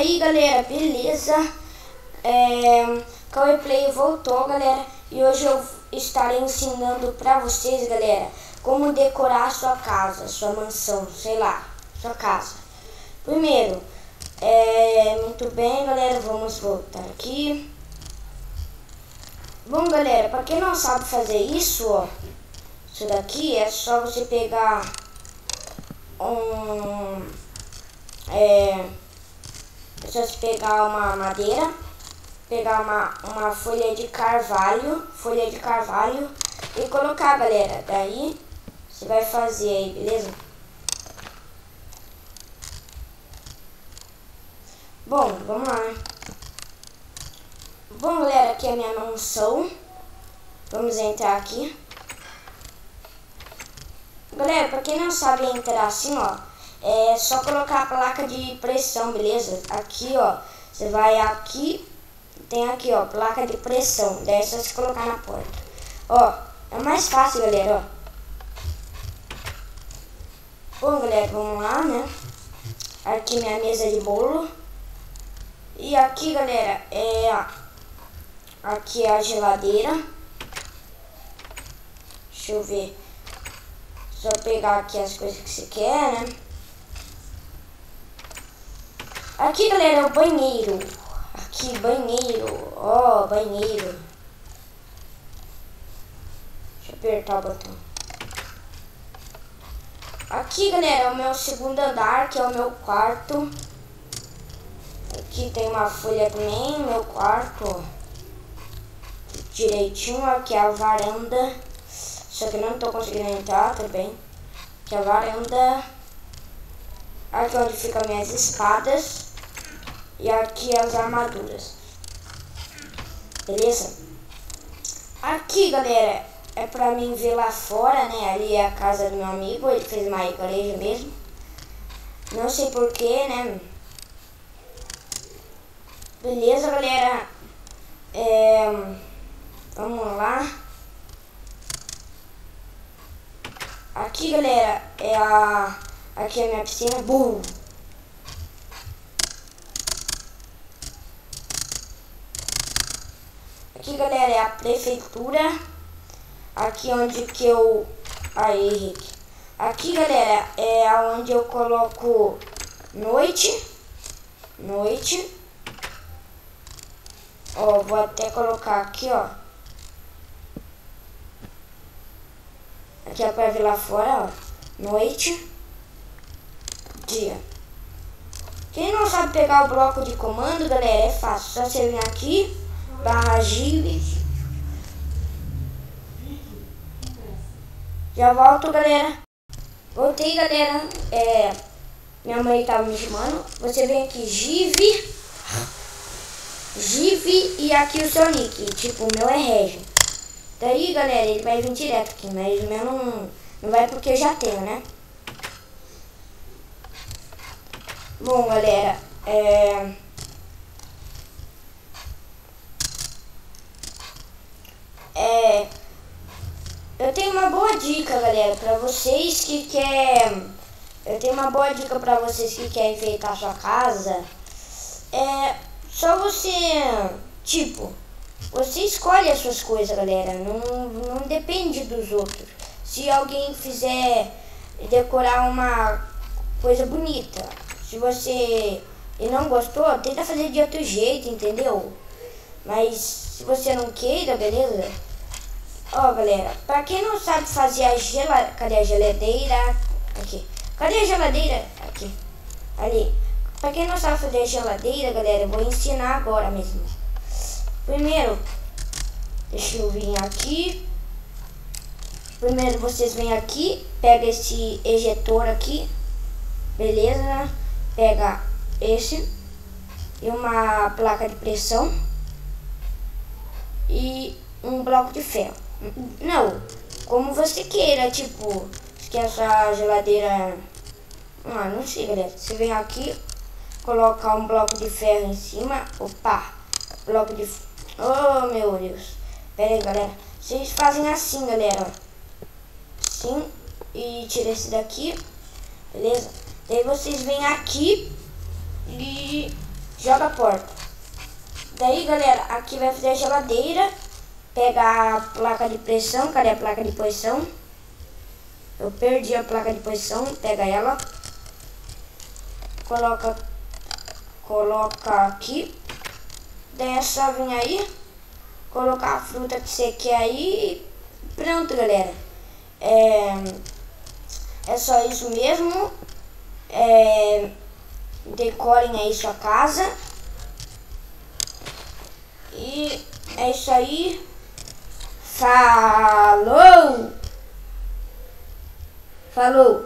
Daí, galera, beleza? Cauê Play voltou, galera. E hoje eu estarei ensinando pra vocês, galera, como decorar sua casa, sua mansão, sei lá, sua casa. Primeiro, muito bem, galera, vamos voltar aqui. Bom, galera, pra quem não sabe fazer isso, ó, isso daqui é só você pegar uma madeira, pegar uma folha de carvalho e colocar, galera. Daí você vai fazer aí, beleza? Bom, vamos lá, né? Bom, galera, aqui é a minha mansão. Vamos entrar aqui. Galera, pra quem não sabe entrar assim, ó, é só colocar a placa de pressão, beleza? Aqui, ó, você vai aqui, tem aqui, ó, placa de pressão. Daí é só você colocar na porta. Ó, é mais fácil, galera, ó. Bom, galera, vamos lá, né? Aqui minha mesa de bolo. E aqui, galera, aqui é a geladeira. Deixa eu ver. Só pegar aqui as coisas que você quer, né? Aqui, galera, é o banheiro. Aqui, banheiro. Ó, banheiro. Deixa eu apertar o botão. Aqui, galera, é o meu segundo andar, que é o meu quarto. Aqui tem uma folha também, meu quarto, ó. Direitinho, aqui é a varanda. Só que não tô conseguindo entrar também. Aqui é a varanda. Aqui onde ficam minhas espadas. E aqui as armaduras. Beleza? Aqui, galera, é pra mim ver lá fora, né? Ali é a casa do meu amigo. Ele fez uma igreja mesmo. Não sei porquê, né? Beleza, galera? Vamos lá. Aqui, galera, aqui é a minha piscina. Boom! Aqui, galera, é a prefeitura. Aqui onde que eu... Aí, Henrique. Aqui, galera, é onde eu coloco noite. Ó, vou até colocar aqui, ó. Aqui é pra ver lá fora, ó. Noite. Dia. Quem não sabe pegar o bloco de comando, galera, é fácil. Só você vir aqui, /Gib. Já volto, galera. Voltei, galera. Minha mãe tava me chamando. Você vem aqui, Gib e aqui o seu nick. Tipo, o meu é Regio. Daí, galera, ele vai vir direto aqui, mas o meu não vai porque eu já tenho, né? Bom, galera, eu tenho uma boa dica, galera, pra vocês que querem... Eu tenho uma boa dica pra vocês que querem enfeitar sua casa. Só você, tipo, você escolhe as suas coisas, galera. Não depende dos outros. Se alguém fizer decorar uma coisa bonita, se você não gostou, tenta fazer de outro jeito, entendeu? Mas se você não queira, beleza? Ó, galera, pra quem não sabe fazer a geladeira... Cadê a geladeira? Aqui. Cadê a geladeira? Aqui. Ali. Pra quem não sabe fazer a geladeira, galera, eu vou ensinar agora mesmo. Primeiro, deixa eu vir aqui. Primeiro vocês vêm aqui, pega esse ejetor aqui, beleza? Pega esse e uma placa de pressão e um bloco de ferro. Não, como você queira, tipo, se quer essa geladeira... não sei, galera. Você vem aqui, colocar um bloco de ferro em cima. Opa, bloco de... Oh, meu Deus. Pera aí, galera. Vocês fazem assim, galera. Assim. E tira esse daqui. Beleza? Daí vocês vêm aqui e joga a porta. Daí, galera, aqui vai fazer a geladeira. Pega a placa de pressão. Cadê a placa de pressão? Eu perdi a placa de pressão. Pega ela. Coloca aqui. Daí é só vir aí. Colocar a fruta que você quer aí. Pronto, galera. É só isso mesmo. Decorem aí sua casa. E é isso aí. Falou! Falou!